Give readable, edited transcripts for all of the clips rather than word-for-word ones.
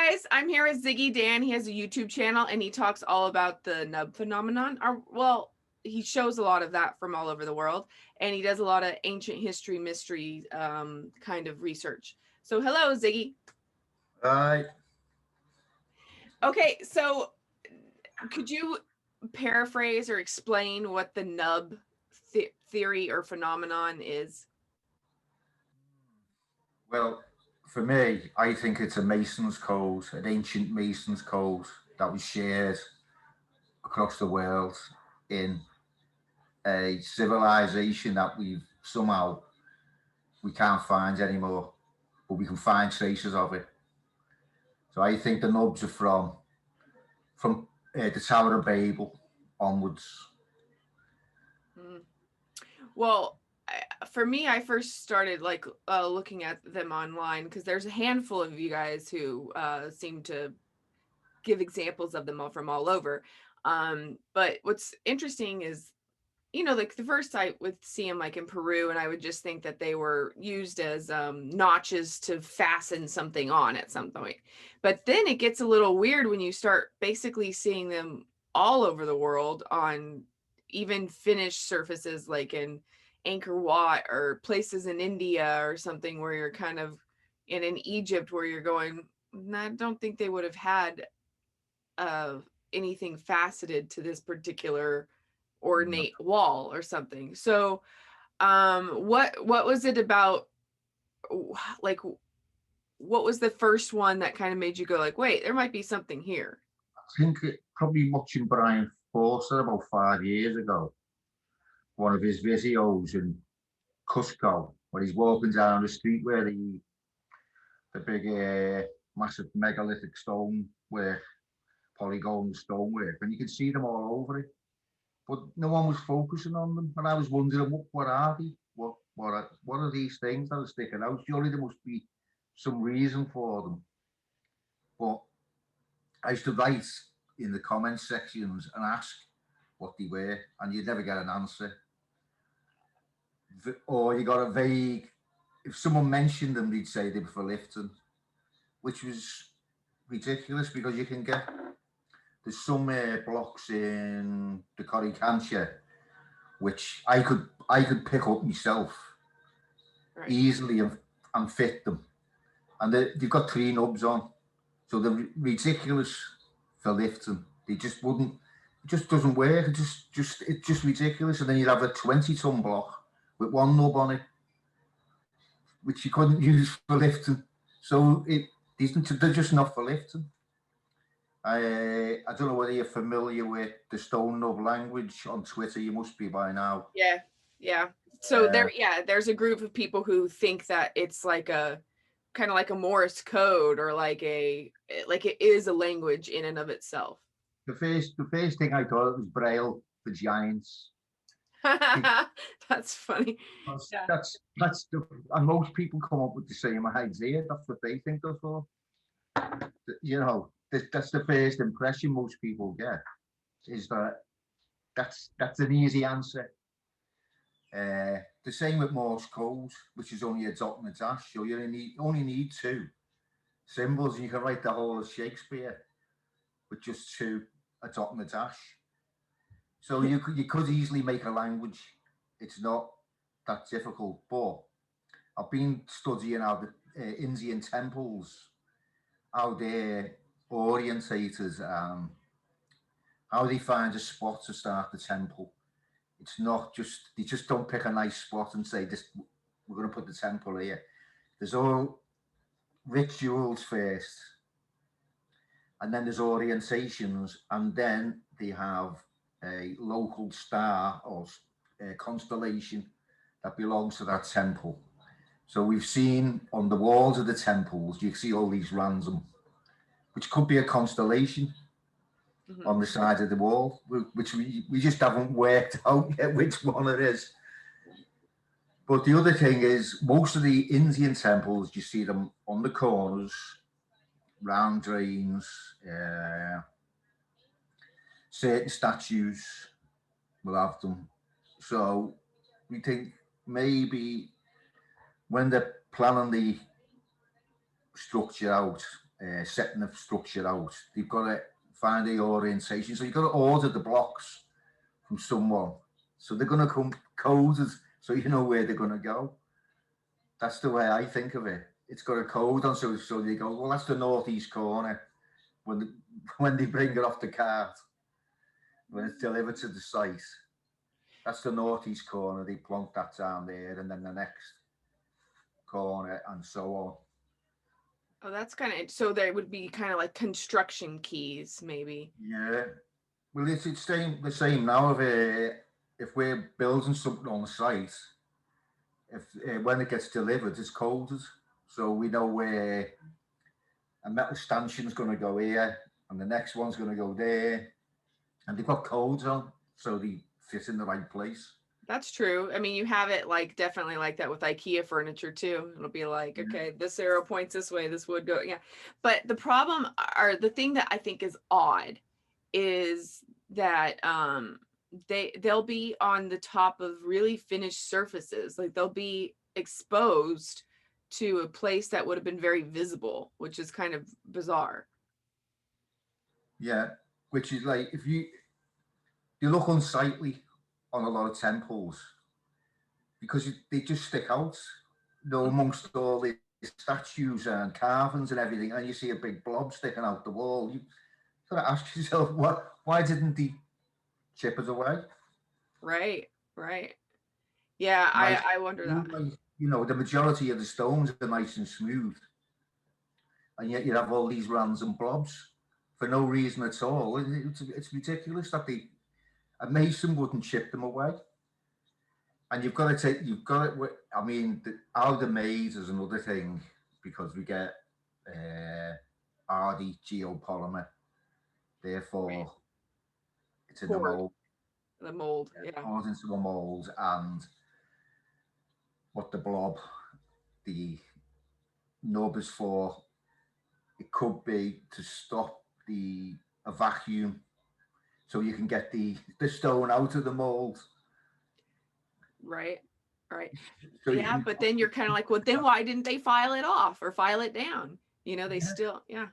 guys, I'm here with Ziggy Dan. He has a YouTube channel and he talks all about the Nub phenomenon. Well, he shows a lot of that from all over the world, and he does a lot of ancient history, mystery kind of research. So hello, Ziggy. Hi. Okay, so could you paraphrase or explain what the Nub theory or phenomenon is? Well, for me, I think it's a Mason's code, an ancient Mason's code that was shared across the world in a civilization that we can't find anymore, but we can find traces of it. So I think the nubs are from the Tower of Babel onwards. Well, for me, I first started looking at them online because there's a handful of you guys who seem to give examples of them all from all over. But what's interesting is, like the first I would see them like in Peru, and I would just think that they were used as notches to fasten something on at some point. But then it gets a little weird when you start basically seeing them all over the world on even finished surfaces, like in Angkor Wat or places in India or something where you're kind of in Egypt where you're going, I don't think they would have had anything faceted to this particular ornate wall or something. So what was it about, like, what was the first one that kind of made you go like, wait, there might be something here? I think probably watching Brian Forster about 5 years ago, one of his videos in Cusco, where he's walking down the street where the big massive megalithic stone work, polygon stonework, and you can see them all over it. But no one was focusing on them, and I was wondering, what are they? What are these things that are sticking out? Surely there must be some reason for them. But I used to write in the comments sections and ask what they were, and you'd never get an answer. Or you got a vague, if someone mentioned them, they'd say they were for lifting, which was ridiculous because there's some blocks in the Coricancha which I could pick up myself easily and fit them, and they've got 3 nubs on, so they're ridiculous for lifting. They just wouldn't. It just doesn't work. It's just ridiculous. And then you'd have a 20-ton block with 1 nub on it, which you couldn't use for lifting. So they're just not for lifting. I don't know whether you're familiar with the Stone-Nub Language on Twitter. You must be by now. Yeah. So there's a group of people who think that it's like a kind of like a Morse code, or like it is a language in and of itself. The first thing I thought was Braille for giants. That's funny. That's and most people come up with the same idea. That's what they think of for. That's the first impression most people get, is that's an easy answer. The same with Morse code, which is only a dot and a dash. So you only need 2 symbols, and you can write the whole of Shakespeare with just 2, a dot and a dash. So you could easily make a language. It's not that difficult. But I've been studying how the Indian temples, how they're orientated, how they find a spot to start the temple. It's not just, they just don't pick a nice spot and say, this, we're going to put the temple here. There's all rituals first, and then there's orientations, and then they have a local star or a constellation that belongs to that temple. So we've seen on the walls of the temples, you see all these random, which could be a constellation on the side of the wall, which we just haven't worked out yet which one it is. But the other thing is, most of the Indian temples, you see them on the corners, round drains, certain statues will have them. So we think maybe when they're planning the structure out, setting the structure out. You've got to find the orientation. So you've got to order the blocks from someone. So they're going to come coded so you know where they're going to go. That's the way I think of it. It's got a code on, so they go, well, that's the northeast corner. When they bring it off the cart, when it's delivered to the site, that's the northeast corner. They plonk that down there, and then the next corner, and so on. Oh, that's kind of, so there would be kind of like construction keys, maybe. Yeah. Well, it's the same now. If we're building something on the site, if when it gets delivered, it's coded, so we know where a metal stanchion's going to go here, and the next one's going to go there, and they've got codes on, so they fit in the right place. That's true. I mean, you have it like definitely like that with IKEA furniture too. It'll be like, okay, this arrow points this way, this would go, yeah. But the problem, or the thing that I think is odd, is that they'll be on the top of really finished surfaces. Like they'll be exposed to a place that would have been very visible, which is kind of bizarre. Yeah, which is like if you look unsightly on a lot of temples because they just stick out, amongst all the statues and carvings and everything, and you see a big blob sticking out the wall. You gotta ask yourself, why didn't they chip it away? Right. Yeah, Nice, I wonder that. The majority of the stones are nice and smooth, and yet you have all these random blobs for no reason at all. It's ridiculous that a mason wouldn't chip them away. And you've got to, I mean, how they're made is another thing, because we get hardy geopolymer, therefore Right. it's in the mold. The mold, yeah. Poured into the mold, and what the blob, the nub is for, it could be to stop a vacuum, so you can get the stone out of the mold. Right. So yeah, but then you're kind of like, well, then why didn't they file it off or file it down? They still, yeah.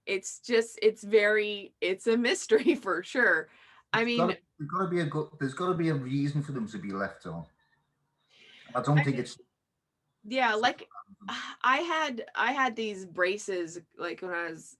It's just, it's a mystery for sure. I mean, there's got to be a reason for them to be left on. I don't think it's. Yeah, like I had these braces like when I was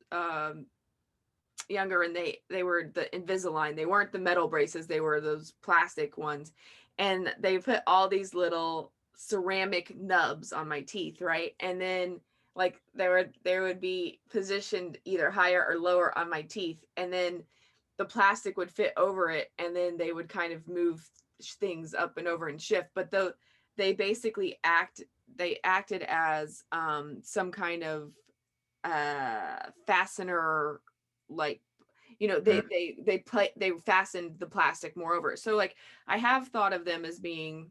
younger, and they were the Invisalign. They weren't the metal braces, they were those plastic ones, and they put all these little ceramic nubs on my teeth, right? And then like there would be positioned either higher or lower on my teeth, and then the plastic would fit over it, and then they would kind of move things up and over and shift. But they basically acted as some kind of fastener, like they fastened the plastic more over. So like I have thought of them as being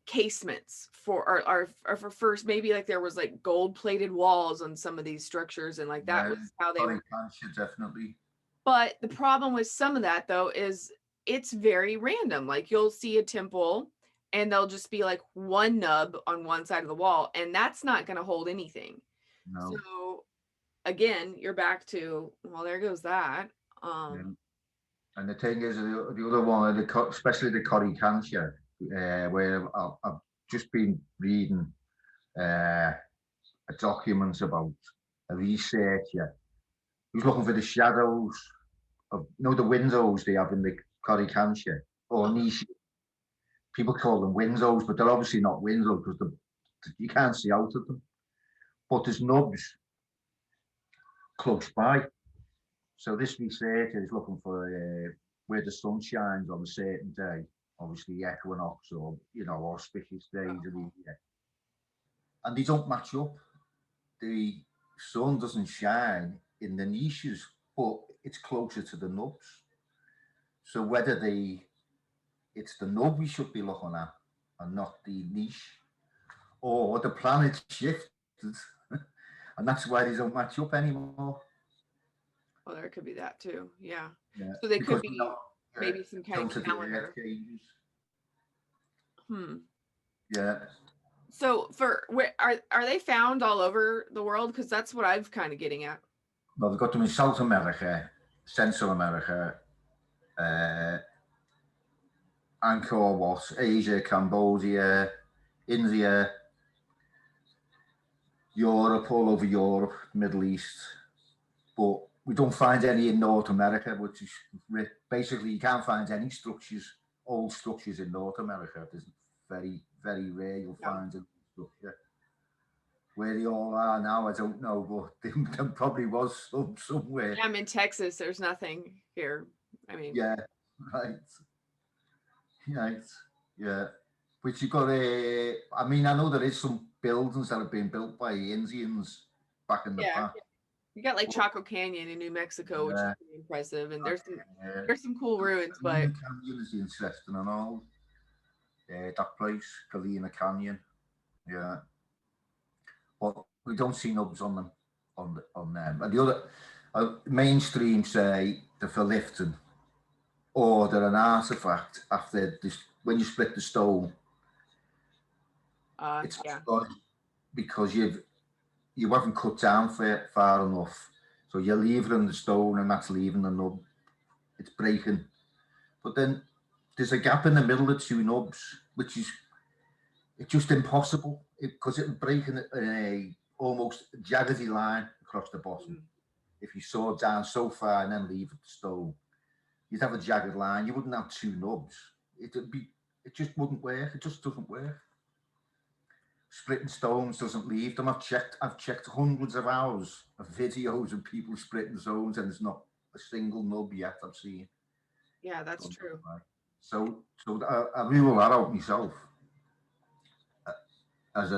casements for or for first, maybe like there was like gold plated walls on some of these structures, and like that was how they were. Definitely. But the problem with some of that though is it's very random. Like you'll see a temple and there'll just be like one nub on one side of the wall, and that's not going to hold anything. No. So again, you're back to, well, there goes that. Yeah. And the thing is, the other one, especially the Coricantia, where I've just been reading a document about a researcher who's looking for the shadows of, the windows they have in the Coricantia, or niche. People call them windows, but they're obviously not windows because you can't see out of them. But there's nubs close by. So this researcher is looking for where the sun shines on a certain day, obviously equinox or auspicious days of the year, and they don't match up. The sun doesn't shine in the niches, but it's closer to the nubs. So whether it's the nub we should be looking at and not the niche, or the planet shifted, and that's why they don't match up anymore. Well, there could be that too. Yeah. Yeah, so they could be maybe some kind of calendar. Yeah. So for where are they found all over the world? Because that's what I've kind of getting at. Well, they've got them in South America, Central America, uh, Angkor Wat, Asia, Cambodia, India, Europe, all over Europe, Middle East. But we don't find any in North America, which is basically you can't find any structures, old structures in North America. There's very, very rare you'll find a structure. Where they all are now, I don't know, but there probably was some somewhere. Yeah, I'm in Texas. There's nothing here. I mean, Yeah, right, right, yeah. But you've got a. I mean, I know there is some buildings that have been built by Indians back in the yeah, past. you got like Chaco Canyon in New Mexico, which is Yeah, pretty impressive, and yeah. there's some cool ruins, but Galena Canyon is interesting and all. That place, Galena Canyon. Yeah, but we don't see nubs on them, on them. And the other mainstream say they're for lifting, or they're an artifact after this. When you split the stone, it's yeah, because you haven't cut down far enough, so you're leaving the stone, and that's leaving the nub. It's breaking, but then there's a gap in the middle of two nubs, which is it's just impossible because it would break in a almost jaggedy line across the bottom. If you saw down so far and then leave the stone, you'd have a jagged line. You wouldn't have two nubs. It just wouldn't work. It just doesn't work. Splitting stones doesn't leave them. I've checked hundreds of hours of videos of people splitting stones, and there's not a single nub yet I've seen. yeah, that's true. So I rule that out myself. As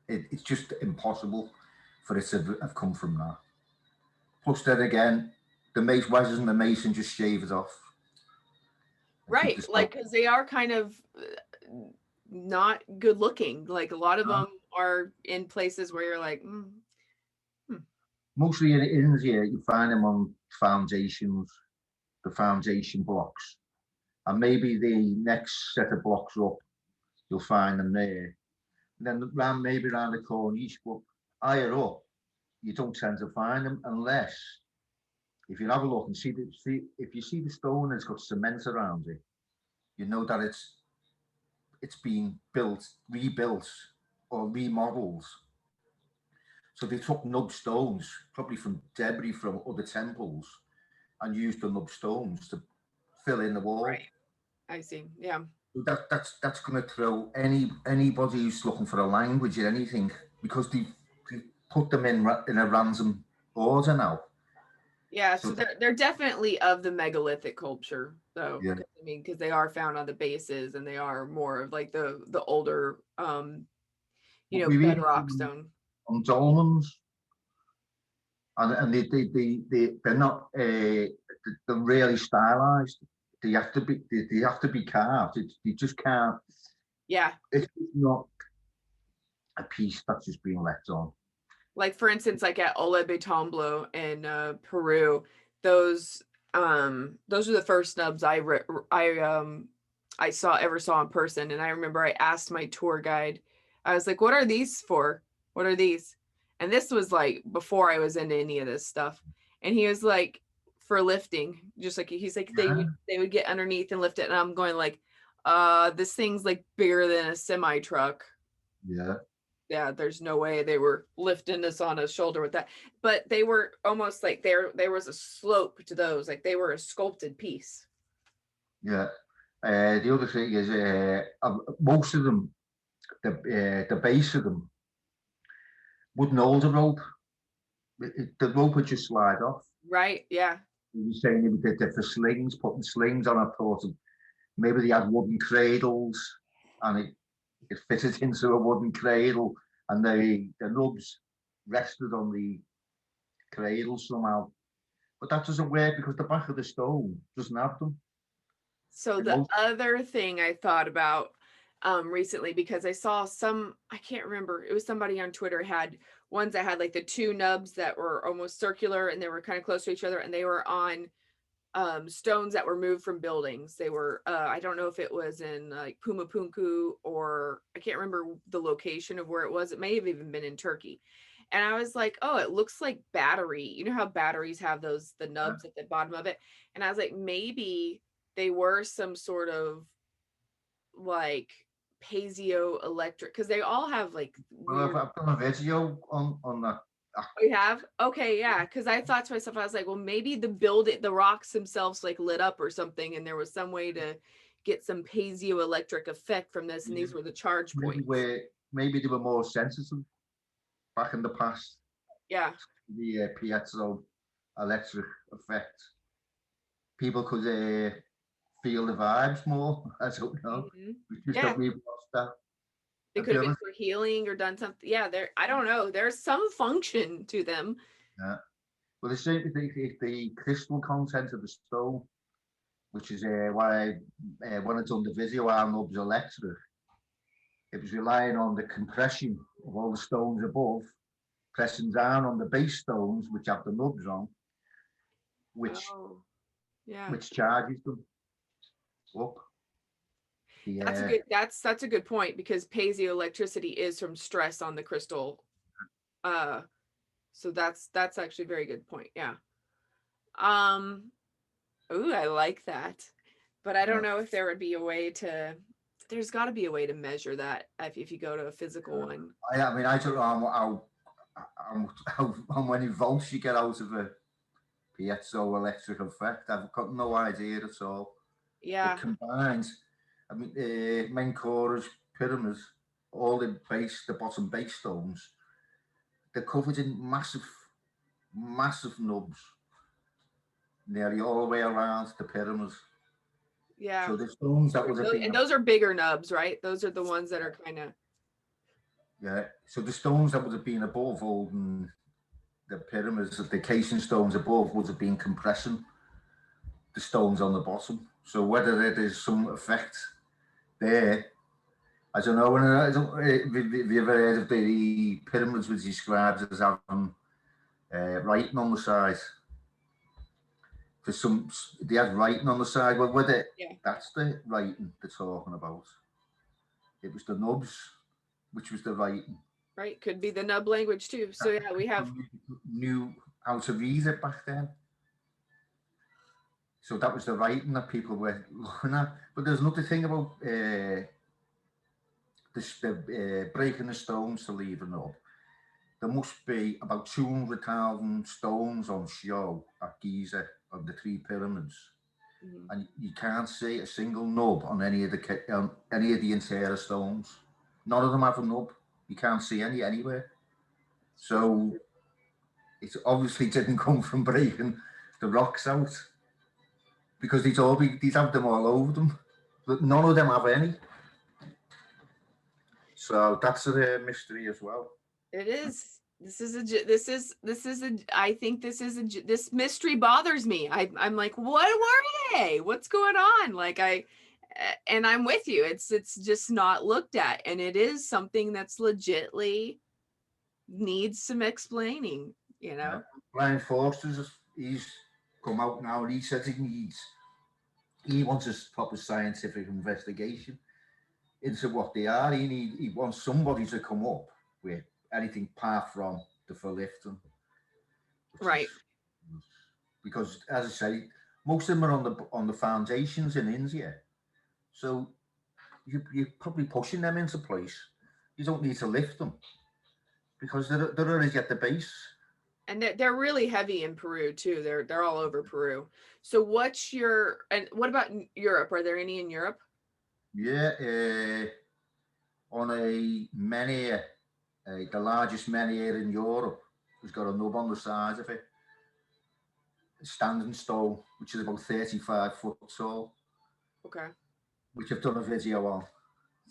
it's just impossible for it to have come from that. Plus, then again, why doesn't the mason just shave it off? Right, like because they are kind of not good looking. Like a lot of them are in places where you're like, Mostly in India, you find them on foundations, the foundation blocks, and maybe the next set of blocks up, you'll find them there. And then maybe around the corniche, but higher up, you don't tend to find them unless if you have a look and if you see the stone that's got cement around it, you know that it's been built, rebuilt, or remodeled. So they took nub stones, probably from debris from other temples, and used the nub stones to fill in the wall. right. I see. Yeah. That's going to throw anybody who's looking for a language or anything because they put them in a random order now. Yeah, so they're definitely of the megalithic culture, though. Yeah. I mean, because they are found on the bases, and they are more of like the older, bedrock stone. On dolmens, and they're not they're really stylized. They have to be carved. You just can't. Yeah. It's not a piece that's just being left on. Like for instance, like at Ollantaytambo in Peru, those are the first nubs I ever saw in person. And I remember I asked my tour guide, I was like, what are these for? What are these? And this was like before I was into any of this stuff. And he was like, for lifting, just like he's like, they would get underneath and lift it. And I'm going like, this thing's like bigger than a semi truck. Yeah, there's no way they were lifting this on a shoulder with that. But they were almost like there was a slope to those, like they were a sculpted piece. Yeah. The other thing is most of them, the base of them wouldn't hold a rope. The rope would just slide off. Right, yeah. You were saying they did for slings, putting slings on a thought of maybe they had wooden cradles and it fitted into a wooden cradle and the nubs rested on the cradle somehow. But that doesn't work because the back of the stone doesn't have them. So the other thing I thought about recently, because I saw I can't remember, it was somebody on Twitter had ones that had like the two nubs that were almost circular and they were kind of close to each other and they were on stones that were moved from buildings. They were I don't know if it was in like Pumapunku, or I can't remember the location of where it was. It may have even been in Turkey. And I was like, oh, it looks like battery. You know how batteries have those the nubs at the bottom of it? And I was like, maybe they were some sort of like piezoelectric, because they all have like Well, weird. I've done a video on that. Oh, you have? Okay, yeah. Because I thought to myself, I was like, well, maybe the rocks themselves like lit up or something, and there was some way to get some piezoelectric effect from this, and these were the charge Maybe points. maybe they were more sensitive back in the past. Yeah. The piezo electric effect. People could feel the vibes more. I don't know. Mhm. It's just Yeah. that we've lost that It could have been ability. for healing or done something. Yeah, there. I don't know. There's some function to them. Yeah. Well, the same the crystal content of the stone, which is why when it's on the video, our nubs electric. It was relying on the compression of all the stones above, pressing down on the base stones, which have the nubs on, which Oh, yeah. which charges them up. The That's a good. That's a good point, because piezoelectricity is from stress on the crystal. Uh, so that's actually a very good point. Yeah. Um. Ooh, I like that. But I don't know if there would be a way to. There's got to be a way to measure that if you go to a physical one. I mean, I don't know how many volts you get out of a piezoelectric effect. I've got no idea at all. But Yeah. combined, I mean, main chorus, pyramids, all the bottom base stones, they're covered in massive nubs, nearly all the way around the pyramids. Yeah. So the stones that would have And been, those are bigger nubs, right? Those are the ones that are kind of. yeah. So the stones that would have been above holding the pyramids, the casing stones above, would have been compressing the stones on the bottom. So whether there is some effect there, I don't know. Have you ever heard of the pyramids was described as having writing on the side? For some, they had writing on the side. Well, whether Yeah. that's the writing they're talking about, it was the nubs, which was the writing. Right. Could be the nub language too. So yeah, we have. Knew how to read it back then. So that was the writing that people were looking at. But there's another thing about the breaking the stones to leave a nub. There must be about 200,000 stones on show at Giza of the three pyramids, Mhm. and you can't see a single nub on any of the interior stones. None of them have a nub. You can't see any anywhere. So it obviously didn't come from breaking the rocks out, because they'd have them all over them, but none of them have any. So that's a mystery as well. It is. This is a. I think this mystery bothers me. I'm like, what were they? What's going on? Like and I'm with you. It's just not looked at, and it is something that's legitly needs some explaining. You know. Brian Forster's he's come out now and he says he wants a proper scientific investigation into what they are. He wants somebody to come up with anything apart from the lifting. Right. Because as I say, most of them are on the foundations in India. So you're probably pushing them into place. You don't need to lift them because they're already at the base. And they're really heavy in Peru too. They're all over Peru. So what about Europe? Are there any in Europe? Yeah, on a menhir, the largest menhir in Europe, has got a nub on the side of it, a standing stone, which is about 35 foot tall, Okay. which I've done a video on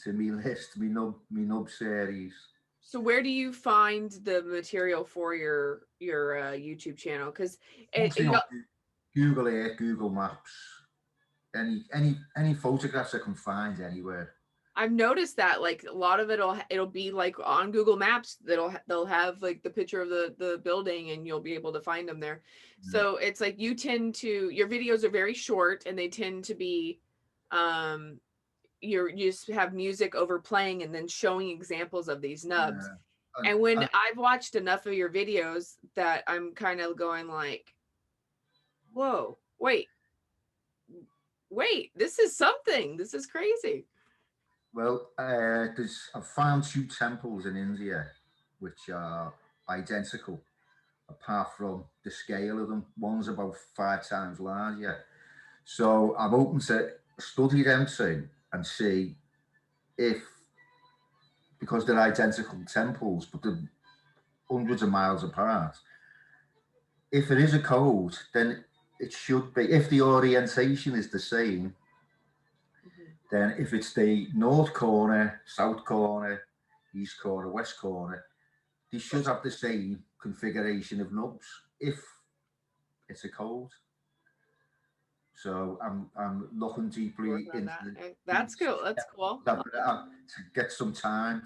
to me list, me nub series. So where do you find the material for your YouTube channel? Because Mostly on Google Earth, Google Maps, any photographs I can find anywhere. I've noticed that like a lot of it'll be like on Google Maps, they'll have like the picture of the building, and you'll be able to find them there. Yeah. So it's like your videos are very short, and they tend to be um you just have music overplaying and then showing examples of these nubs. Yeah. And, And when I've watched enough of your videos that I'm kind of going like, whoa, wait, this is something. This is crazy. well, I've found two temples in India which are identical, apart from the scale of them. One's about 5 times larger. So I'm open to study them two and see if, because they're identical temples, but they're hundreds of miles apart, if it is a code, then it should be, if the orientation is the same, Mhm. then if it's the north corner, south corner, east corner, west corner, they should have the same configuration of nubs if it's a code. So I'm looking Work deeply on into that. the That's cool. That's cool. to get some time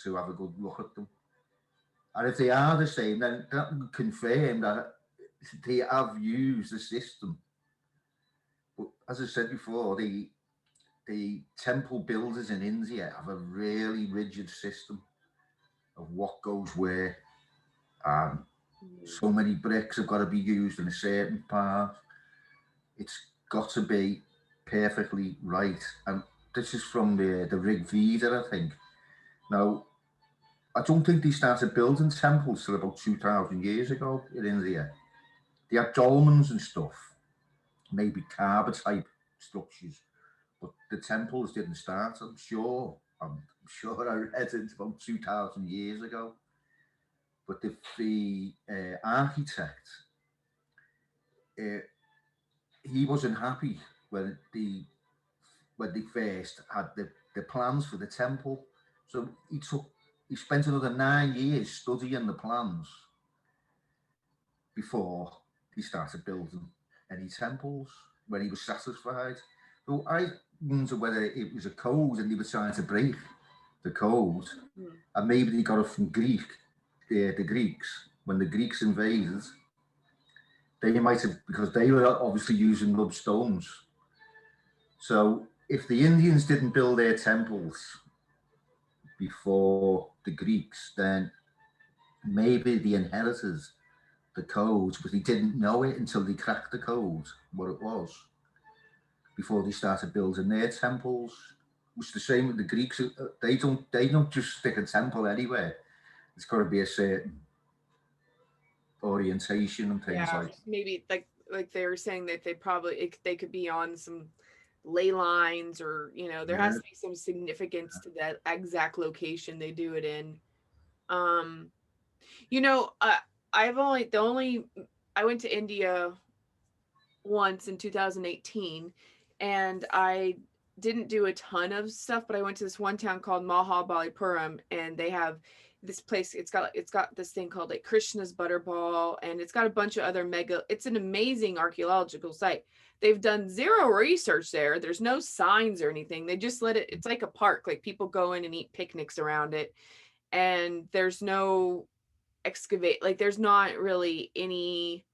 to have a good look at them. And if they are the same, then that can confirm that they have used the system. But as I said before, the temple builders in India have a really rigid system of what goes where. Um, Mhm. so many bricks have got to be used in a certain part. It's got to be perfectly right. And this is from the Rig Veda, I think. Now, I don't think they started building temples till about 2,000 years ago in India. They had dolmens and stuff, maybe Kaaba type structures, but the temples didn't start. I'm sure I read it about 2,000 years ago. But the architect, uh, he wasn't happy when they first had the plans for the temple. So he spent another 9 years studying the plans before he started building any temples when he was satisfied. So I wonder whether it was a code and they were trying to break the code, Mhm. and maybe they got it from the Greeks. When the Greeks invaded, they might have, because they were obviously using nub stones. So if the Indians didn't build their temples before the Greeks, then maybe they inherited the codes, but they didn't know it until they cracked the code, what it was, before they started building their temples. It's the same with the Greeks. They don't just stick a temple anywhere. It's got to be a certain orientation and things Yeah, like. maybe like they were saying that they could be on some ley lines, or there has Yeah, to be some significance to that exact location they do it in. Um, you know, uh, I've only the only I went to India once in 2018, and I didn't do a ton of stuff, but I went to this one town called Mahabalipuram, and they have this place. It's got this thing called like Krishna's Butterball, and it's got a bunch of other mega. It's an amazing archaeological site. They've done zero research there. There's no signs or anything. They just let it. It's like a park. Like people go in and eat picnics around it, and there's no excavate. Like there's not really any,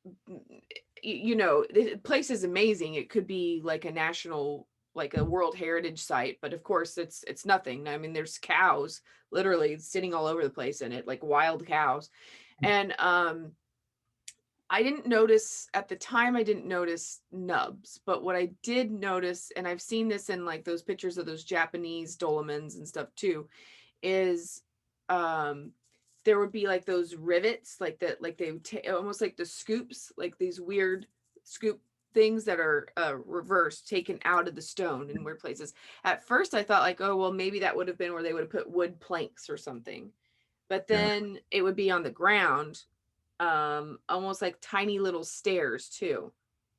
the place is amazing. It could be like a national, like a World Heritage site, but of course it's nothing. I mean, there's cows literally sitting all over the place in it, like wild cows. And I didn't notice at the time, I didn't notice nubs, but what I did notice, and I've seen this in like those pictures of those Japanese dolmens and stuff too, is um there would be like those rivets, like that, like they would almost like the scoops, like these weird scoop things that are reversed, taken out of the stone in weird places. At first I thought like, oh well, maybe that would have been where they would have put wood planks or something, but yeah, then it would be on the ground, almost like tiny little stairs too,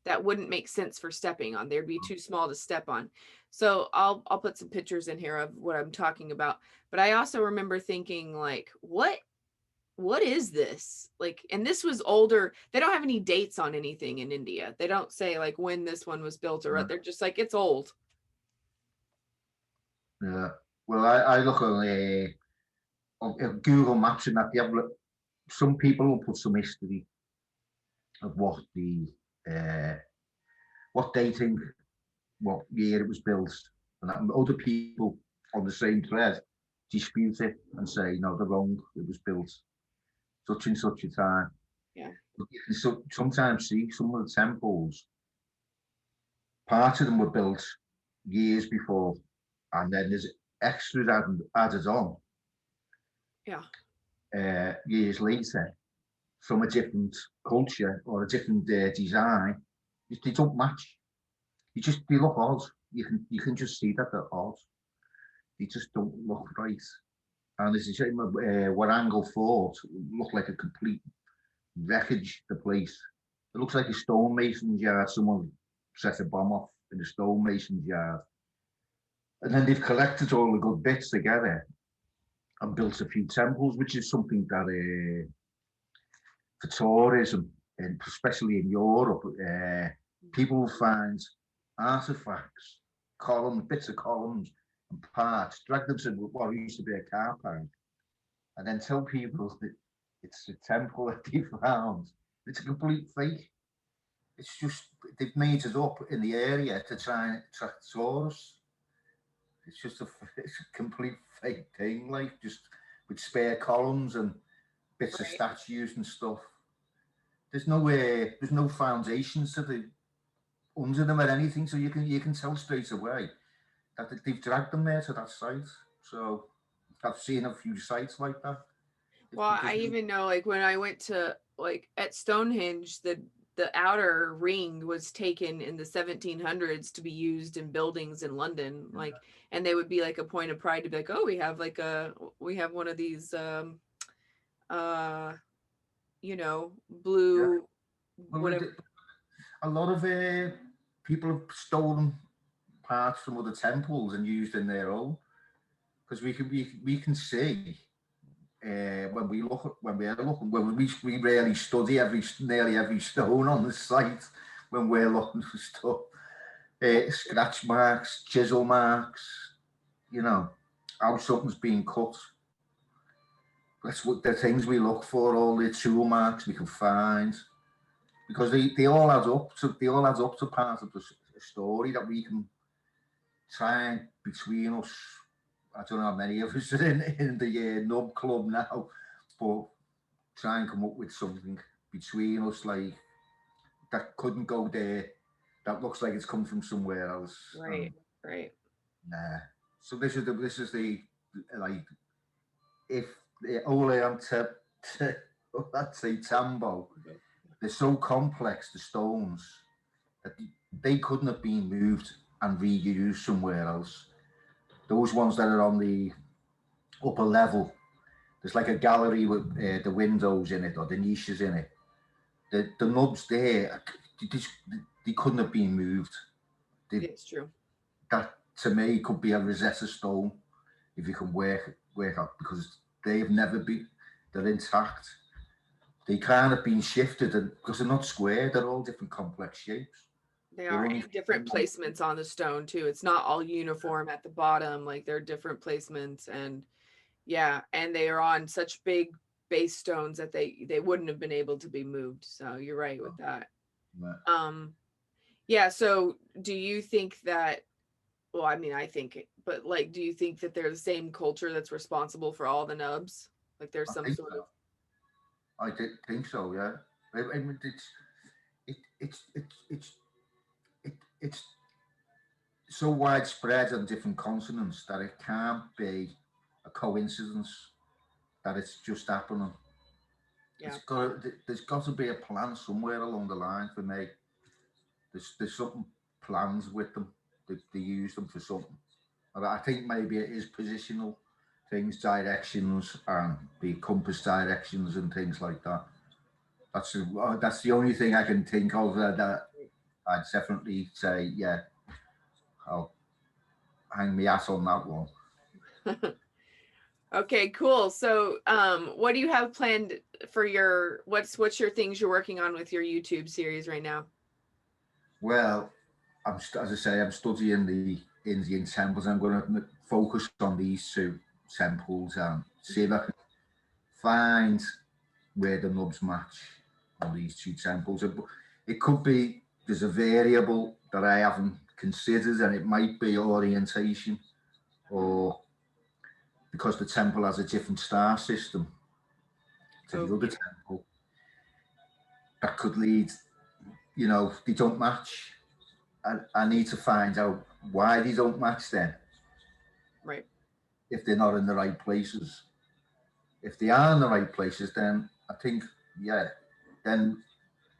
that wouldn't make sense for stepping on. They'd be too small to step on. So I'll put some pictures in here of what I'm talking about. But I also remember thinking like, what is this? Like, and this was older. They don't have any dates on anything in India. They don't say like when this one was built, or yeah. they're just like it's old. Yeah. Well, I look on Google Maps and that. You have, some people will put some history of uh, what they think, what year it was built, and that, other people on the same thread dispute it and say no, they're wrong. It was built such and such a time. Yeah. But you can sometimes see some of the temples. Part of them were built years before, and then there's extras added on Yeah. years later from a different culture or a different design. They don't match. They look odd. You can just see that they're odd. They just don't look right. And as you say, Warangel Fort looked like a complete wreckage. The place. It looks like a stonemason's yard. Someone set a bomb off in a stonemason's yard, and then they've collected all the good bits together and built a few temples, which is something that for tourism, and especially in Europe, people find artifacts, columns, bits of columns and parts, drag them to what used to be a car park, and then tell people that it's a temple that they found. It's a complete fake. It's just they've made it up in the area to try and attract tourists. It's just it's a complete fake thing, like just with spare columns and bits of statues and stuff. There's no foundations to the under them or anything, so you can tell straight away that they've dragged them there to that site. So I've seen a few sites like that. Well, I even know, like, when I went to, like, at Stonehenge, the outer ring was taken in the 1700s to be used in buildings in London, like, and they would be like a point of pride to be like, oh, we have one of these blue, whatever. A lot of people have stolen parts from other temples and used in their own, because we can see when we're looking, when we really study nearly every stone on the site when we're looking for stuff. Scratch marks, chisel marks, how something's been cut. That's what the things we look for, all the tool marks we can find, because they all add up to part of the story that we can try and between us. I don't know how many of us are in the Nub Club now, but try and come up with something between us, like that couldn't go there. That looks like it's come from somewhere else. Right. Nah. So this is the like, if the Olean let's say Tambo, they're so complex, the stones, that they couldn't have been moved and reused somewhere else. Those ones that are on the upper level, there's like a gallery with the windows in it or the niches in it. The nubs there, they couldn't have been moved. It's true. That to me could be a Rosetta Stone if you can work out, because they've never been, they're intact. They can't have been shifted, because they're not square, they're all different complex shapes. They are in different placements on the stone too. It's not all uniform at the bottom, like they're different placements, and and they are on such big base stones that they wouldn't have been able to be moved. So you're right with that. So do you think that, well, I mean, I think it, but like, do you think that they're the same culture that's responsible for all the nubs? Like there's some sort of. I think so, yeah. I mean, it's so widespread on different continents that it can't be a coincidence that it's just happening. Yeah. There's got to be a plan somewhere along the line for me. There's something plans with them. They use them for something. And I think maybe it is positional things, directions, and the compass directions and things like that. That's the only thing I can think of that I'd definitely say, yeah, I'll hang my ass on that one. Okay, cool. So what do you have planned for what's your things you're working on with your YouTube series right now? Well, as I say, I'm studying the Indian temples. I'm going to focus on these two temples and see if I can find where the nubs match on these two temples. It could be there's a variable that I haven't considered, and it might be orientation, or because the temple has a different star system to the other temple, that could lead, they don't match. I need to find out why they don't match then. Right. If they're not in the right places. If they are in the right places, then I think, then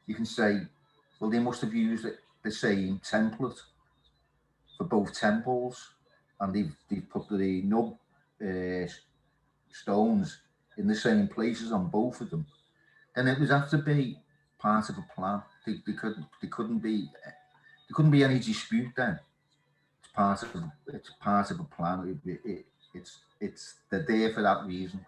you can say, well, they must have used the same template for both temples, and they've put the nub stones in the same places on both of them. Then it would have to be part of a plan. They couldn't be any dispute then. It's part of a plan. They're there for that reason.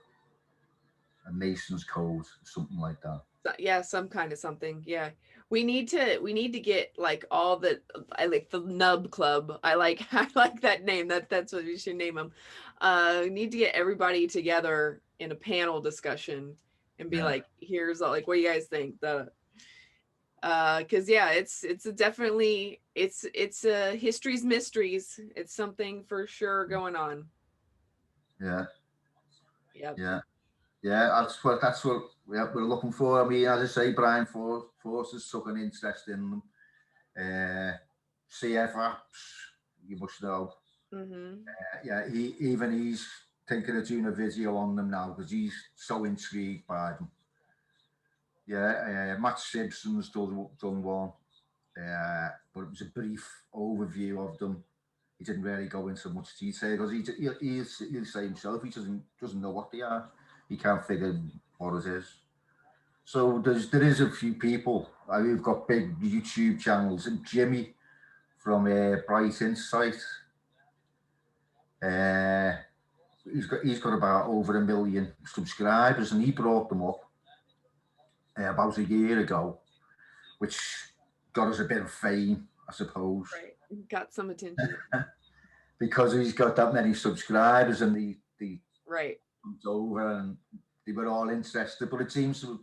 A Mason's code, something like that. Yeah, some kind of something. Yeah, we need to get like all the, I like the Nub Club. I like I like that name. That's what we should name them. We need to get everybody together in a panel discussion and be like, here's like, what do you guys think? Because it's a definitely it's history's mysteries. It's something for sure going on. Yeah. Yep. Yeah. That's what we're looking for. I mean, as I say, Brian Forces took an interest in them. CF apps, you must know. Mm-hmm. He's thinking of doing a video on them now because he's so intrigued by them. Matt Simpson's done one, but it was a brief overview of them. He didn't really go into much detail because he'll say himself he doesn't know what they are. He can't figure what it is. So there is a few people. We've got big YouTube channels, and Jimmy from Bright Insight. He's got about over 1 million subscribers, and he brought them up about a year ago, which got us a bit of fame, I suppose. Right. Got some attention. Because he's got that many subscribers, and the right over, and they were all interested. But it seems to,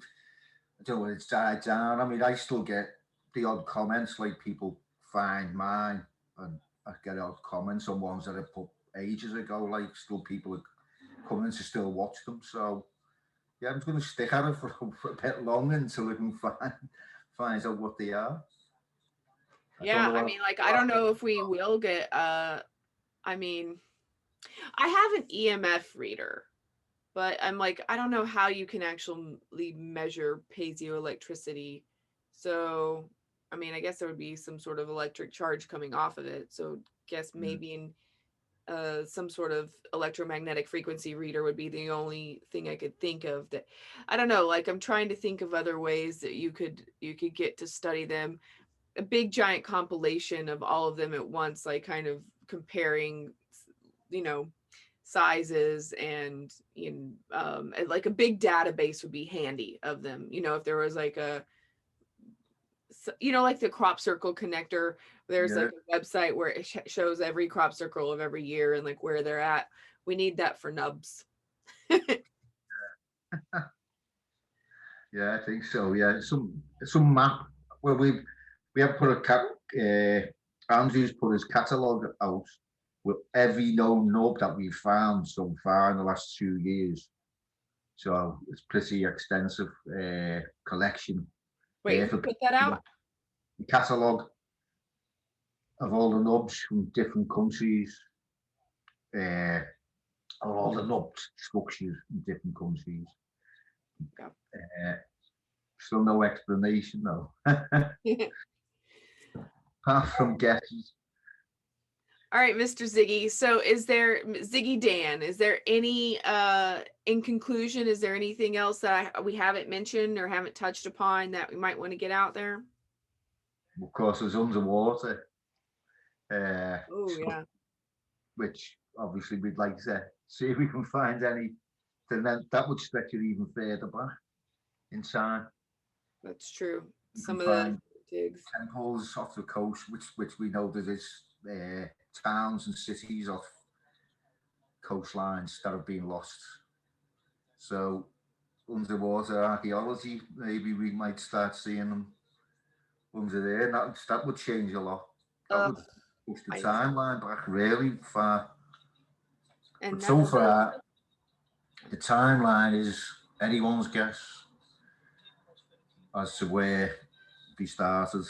I don't know, it's died down. I mean, I still get the odd comments, like people find mine, and I get odd comments on ones that I put ages ago. Like, still people are coming to still watch them. So yeah, I'm going to stick at it for a bit longer until I can find out what they are. I mean, like, I don't know if we will get I mean, I have an EMF reader, but I'm like, I don't know how you can actually measure piezoelectricity. So I mean, I guess there would be some sort of electric charge coming off of it. So guess maybe in some sort of electromagnetic frequency reader would be the only thing I could think of. That, I don't know, like, I'm trying to think of other ways that you could get to study them. A big giant compilation of all of them at once, like kind of comparing, sizes, and like a big database would be handy of them. If there was like like the crop circle connector, there's like a website where it shows every crop circle of every year and like where they're at. We need that for nubs. Yeah, I think so. Yeah, some map. Well, we have put Andrew's put his catalogue out with every known nub that we've found so far in the last 2 years. So it's pretty extensive collection. Wait, who put that out? The catalogue of all the nubs from different countries, or all the nub structures in different countries. Still no explanation though. Apart from guesses. All right, Mr. Ziggy. So is there, Ziggy Dan, is there any, in conclusion, is there anything else that we haven't mentioned or haven't touched upon that we might want to get out there? Of course, there's underwater. Which obviously we'd like to see if we can find any. Then that would stretch it even further back in time. That's true. Some of the digs. Temples off the coast, which we know there is towns and cities off coastlines that have been lost. So underwater archaeology, maybe we might start seeing them under there. That would change a lot. That would push the timeline back really far. And but so far, the timeline is anyone's guess as to where they started.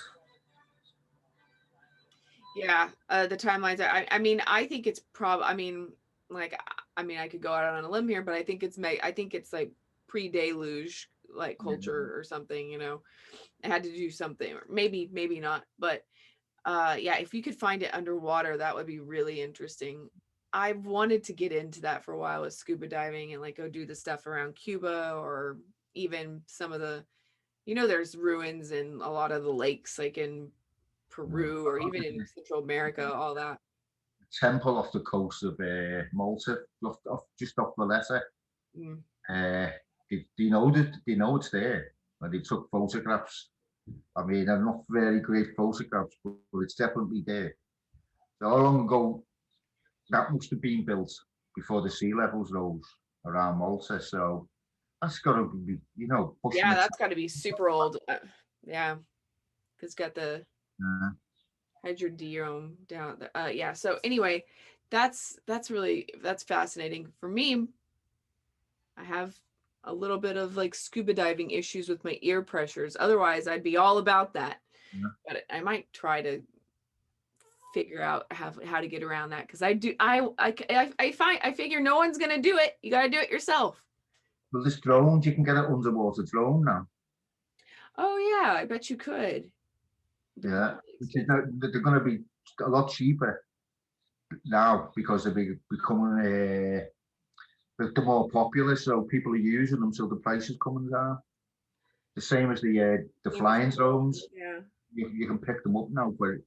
Yeah, the timelines. I mean, I think it's I mean, I could go out on a limb here, but I think it's like pre-deluge like culture or something. You know, it had to do something, or maybe not, but yeah, if you could find it underwater, that would be really interesting. I've wanted to get into that for a while with scuba diving and like go do the stuff around Cuba, or even some of the, you know, there's ruins in a lot of the lakes, like in Peru or even in Central America, all that. Temple off the coast of Malta, just off Valletta. They know it's there, and they took photographs. I mean, they're not very great photographs, but it's definitely there. So how long ago that must have been built before the sea levels rose around Malta? So that's got to be, you know, yeah, that's got to be super old. Yeah, it's got the hydrodium down there. Yeah. So anyway, that's fascinating for me. I have a little bit of like scuba diving issues with my ear pressures. Otherwise, I'd be all about that. But I might try to figure out how to get around that, because I figure no one's gonna do it. You got to do it yourself. Well, there's drones. You can get an underwater drone now. Oh yeah, I bet you could. Yeah, they're going to be a lot cheaper now because they're becoming they're more popular, so people are using them, so the price is coming down. The same as the flying drones. Yeah, you can pick them up now for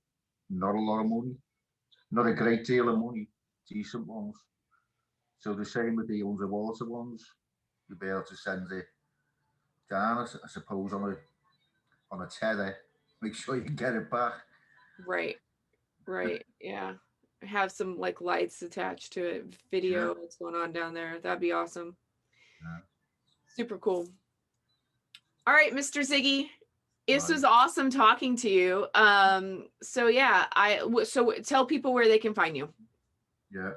not a lot of money, not a great deal of money, decent ones. So the same with the underwater ones. You'll be able to send it down, I suppose, on a tether. Make sure you get it back. Right. Yeah. Have some like lights attached to it, video what's going on down there. That'd be awesome. Super cool. All right, Mr. Ziggy, this was awesome talking to you. So yeah, so tell people where they can find you. Yeah,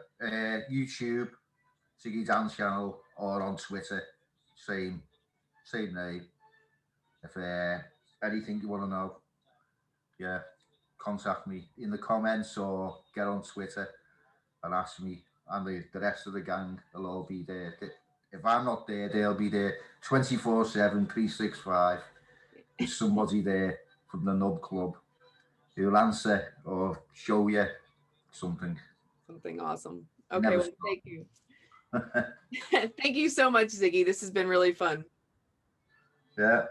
YouTube, Ziggy Dan channel, or on Twitter, same name. If anything you want to know, yeah, contact me in the comments or get on Twitter and ask me, and the rest of the gang will all be there. If I'm not there, they'll be there 24/7, 365. There's somebody there from the Nub Club who'll answer or show you something. Something awesome. Okay, well, thank you. Thank you so much, Ziggy. This has been really fun. Yeah.